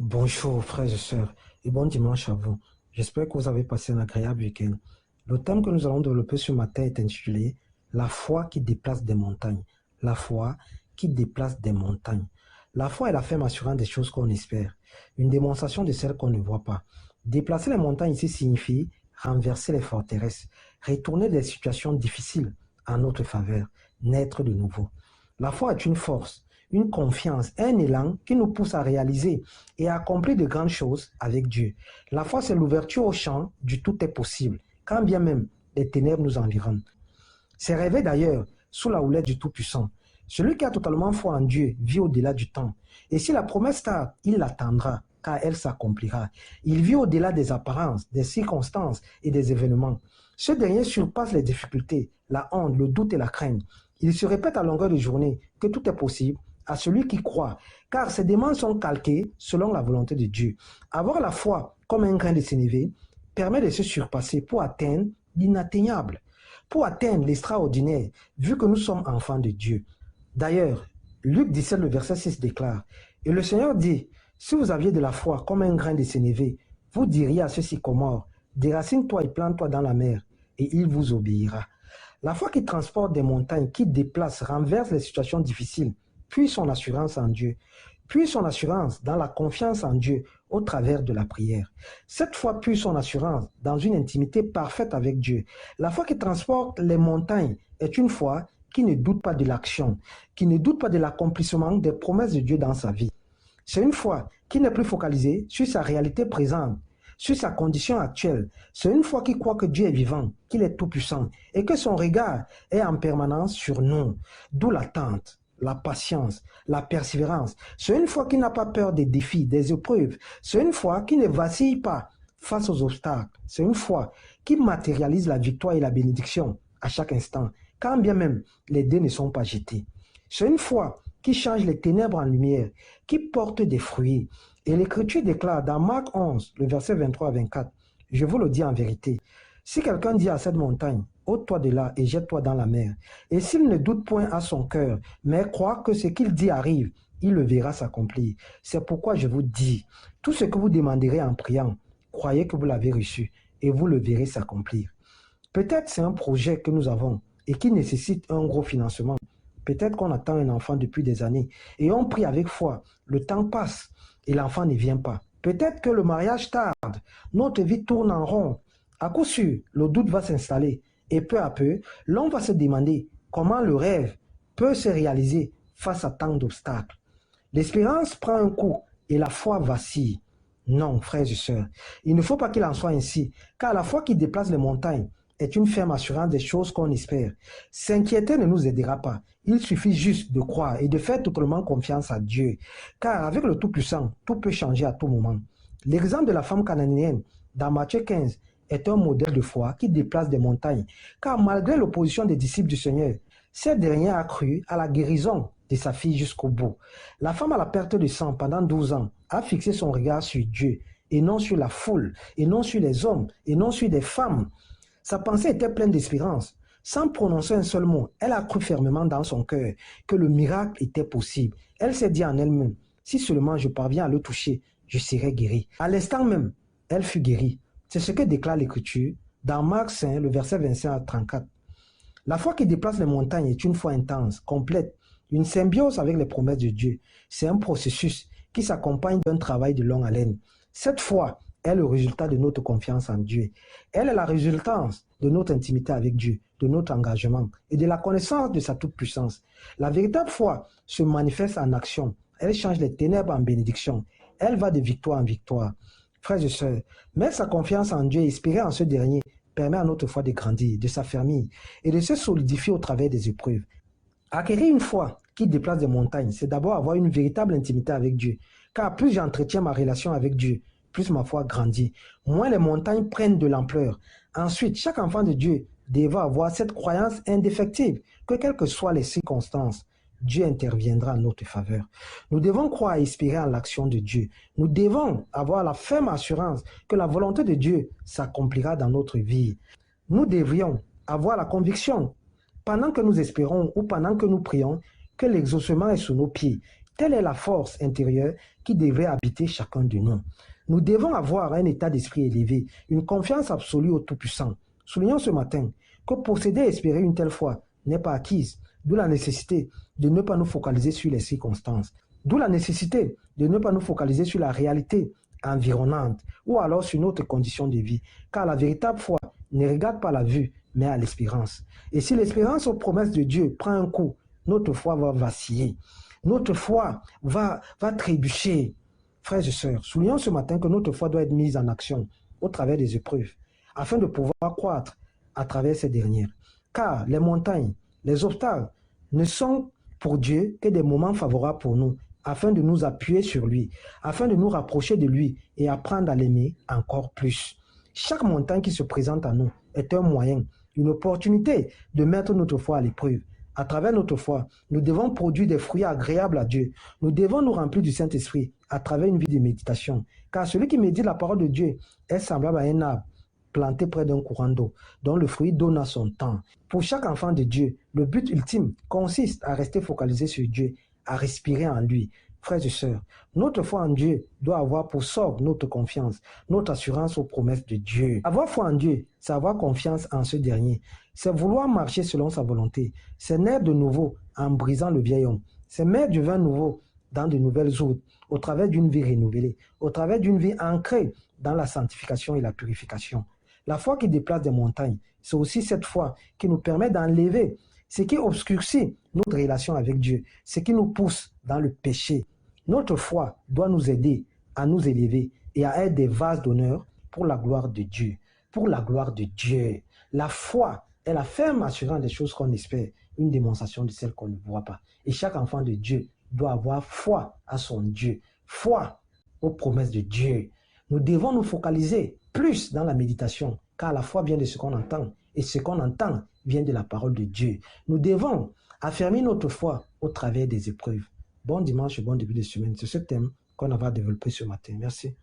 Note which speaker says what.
Speaker 1: Bonjour frères et sœurs et bon dimanche à vous. J'espère que vous avez passé un agréable week-end. Le thème que nous allons développer ce matin est intitulé La foi qui déplace des montagnes. La foi qui déplace des montagnes. La foi est la ferme assurance des choses qu'on espère, une démonstration de celles qu'on ne voit pas. Déplacer les montagnes ici signifie renverser les forteresses, retourner des situations difficiles en notre faveur, naître de nouveau. La foi est une force, une confiance, un élan qui nous pousse à réaliser et à accomplir de grandes choses avec Dieu. La foi, c'est l'ouverture au champ du tout est possible, quand bien même les ténèbres nous environnent. C'est rêver d'ailleurs sous la houlette du Tout-Puissant. Celui qui a totalement foi en Dieu vit au-delà du temps. Et si la promesse tarde, il l'attendra, car elle s'accomplira. Il vit au-delà des apparences, des circonstances et des événements. Ce dernier surpasse les difficultés, la honte, le doute et la crainte. Il se répète à longueur de journée que tout est possible à celui qui croit, car ses demandes sont calquées selon la volonté de Dieu. Avoir la foi comme un grain de sénévé permet de se surpasser pour atteindre l'inatteignable, pour atteindre l'extraordinaire, vu que nous sommes enfants de Dieu. D'ailleurs, Luc 17, le verset 6 déclare, et le Seigneur dit, si vous aviez de la foi comme un grain de sénévé, vous diriez à ce sycomore, déracine-toi et plante-toi dans la mer, et il vous obéira. La foi qui transporte des montagnes, qui déplace, renverse les situations difficiles, puis son assurance en Dieu, puis son assurance dans la confiance en Dieu au travers de la prière. Cette foi puis son assurance dans une intimité parfaite avec Dieu. La foi qui transporte les montagnes est une foi qui ne doute pas de l'action, qui ne doute pas de l'accomplissement des promesses de Dieu dans sa vie. C'est une foi qui n'est plus focalisée sur sa réalité présente, sur sa condition actuelle. C'est une foi qui croit que Dieu est vivant, qu'il est tout-puissant et que son regard est en permanence sur nous. D'où l'attente, la patience, la persévérance. C'est une foi qui n'a pas peur des défis, des épreuves. C'est une foi qui ne vacille pas face aux obstacles. C'est une foi qui matérialise la victoire et la bénédiction à chaque instant, quand bien même les dés ne sont pas jetés. C'est une foi qui change les ténèbres en lumière, qui porte des fruits. Et l'Écriture déclare dans Marc 11, le verset 23 à 24, je vous le dis en vérité, si quelqu'un dit à cette montagne, ôte-toi de là et jette-toi dans la mer, et s'il ne doute point à son cœur, mais croit que ce qu'il dit arrive, il le verra s'accomplir. C'est pourquoi je vous dis, tout ce que vous demanderez en priant, croyez que vous l'avez reçu, et vous le verrez s'accomplir. Peut-être c'est un projet que nous avons et qui nécessite un gros financement. Peut-être qu'on attend un enfant depuis des années et on prie avec foi. Le temps passe et l'enfant ne vient pas. Peut-être que le mariage tarde. Notre vie tourne en rond. À coup sûr, le doute va s'installer et peu à peu, l'on va se demander comment le rêve peut se réaliser face à tant d'obstacles. L'espérance prend un coup et la foi vacille. Non, frères et sœurs, il ne faut pas qu'il en soit ainsi, car la foi qui déplace les montagnes est une ferme assurance des choses qu'on espère. S'inquiéter ne nous aidera pas. Il suffit juste de croire et de faire totalement confiance à Dieu, car avec le Tout-Puissant, tout peut changer à tout moment. L'exemple de la femme cananéenne dans Matthieu 15 est un modèle de foi qui déplace des montagnes, car malgré l'opposition des disciples du Seigneur, cette dernière a cru à la guérison de sa fille jusqu'au bout. La femme à la perte de sang pendant 12 ans a fixé son regard sur Dieu et non sur la foule, et non sur les hommes, et non sur des femmes. Sa pensée était pleine d'espérance. Sans prononcer un seul mot, elle a cru fermement dans son cœur que le miracle était possible. Elle s'est dit en elle-même, si seulement je parviens à le toucher, je serai guérie. À l'instant même, elle fut guérie. C'est ce que déclare l'Écriture dans Marc 5, le verset 25 à 34. La foi qui déplace les montagnes est une foi intense, complète, une symbiose avec les promesses de Dieu. C'est un processus qui s'accompagne d'un travail de longue haleine. Cette foi est le résultat de notre confiance en Dieu. Elle est la résultance de notre intimité avec Dieu, de notre engagement et de la connaissance de sa toute-puissance. La véritable foi se manifeste en action. Elle change les ténèbres en bénédiction. Elle va de victoire en victoire. Frères et sœurs, mettre sa confiance en Dieu et espérer en ce dernier permet à notre foi de grandir, de s'affermir et de se solidifier au travers des épreuves. Acquérir une foi qui déplace des montagnes, c'est d'abord avoir une véritable intimité avec Dieu. Car plus j'entretiens ma relation avec Dieu, plus ma foi grandit, moins les montagnes prennent de l'ampleur. Ensuite, chaque enfant de Dieu devra avoir cette croyance indéfectible que quelles que soient les circonstances, Dieu interviendra en notre faveur. Nous devons croire et espérer en l'action de Dieu. Nous devons avoir la ferme assurance que la volonté de Dieu s'accomplira dans notre vie. Nous devrions avoir la conviction, pendant que nous espérons ou pendant que nous prions, que l'exaucement est sous nos pieds, Telle est la force intérieure qui devrait habiter chacun de nous. Nous devons avoir un état d'esprit élevé, une confiance absolue au Tout-Puissant. Soulignons ce matin que posséder et espérer une telle foi n'est pas acquise, d'où la nécessité de ne pas nous focaliser sur les circonstances, d'où la nécessité de ne pas nous focaliser sur la réalité environnante ou alors sur notre condition de vie, car la véritable foi ne regarde pas la vue, mais à l'espérance. Et si l'espérance aux promesses de Dieu prend un coup, notre foi va vaciller, notre foi va trébucher. Frères et sœurs, soulignons ce matin que notre foi doit être mise en action au travers des épreuves, afin de pouvoir croître à travers ces dernières. Car les montagnes, les obstacles ne sont pour Dieu que des moments favorables pour nous, afin de nous appuyer sur lui, afin de nous rapprocher de lui et apprendre à l'aimer encore plus. Chaque montagne qui se présente à nous est un moyen, une opportunité de mettre notre foi à l'épreuve. À travers notre foi, nous devons produire des fruits agréables à Dieu. Nous devons nous remplir du Saint-Esprit à travers une vie de méditation. Car celui qui médite la parole de Dieu est semblable à un arbre planté près d'un courant d'eau, dont le fruit donne à son temps. Pour chaque enfant de Dieu, le but ultime consiste à rester focalisé sur Dieu, à respirer en lui. Frères et sœurs, notre foi en Dieu doit avoir pour sort notre confiance, notre assurance aux promesses de Dieu. Avoir foi en Dieu, c'est avoir confiance en ce dernier. C'est vouloir marcher selon sa volonté. C'est naître de nouveau en brisant le vieil homme. C'est mettre du vin nouveau dans de nouvelles eaux, au travers d'une vie renouvelée, au travers d'une vie ancrée dans la sanctification et la purification. La foi qui déplace des montagnes, c'est aussi cette foi qui nous permet d'enlever ce qui obscurcit notre relation avec Dieu, ce qui nous pousse dans le péché. Notre foi doit nous aider à nous élever et à être des vases d'honneur pour la gloire de Dieu. Pour la gloire de Dieu. La foi est la ferme assurance des choses qu'on espère, une démonstration de celles qu'on ne voit pas. Et chaque enfant de Dieu doit avoir foi à son Dieu, foi aux promesses de Dieu. Nous devons nous focaliser plus dans la méditation, car la foi vient de ce qu'on entend, et ce qu'on entend vient de la parole de Dieu. Nous devons affermir notre foi au travers des épreuves. Bon dimanche et bon début de semaine. C'est ce thème qu'on va développer ce matin. Merci.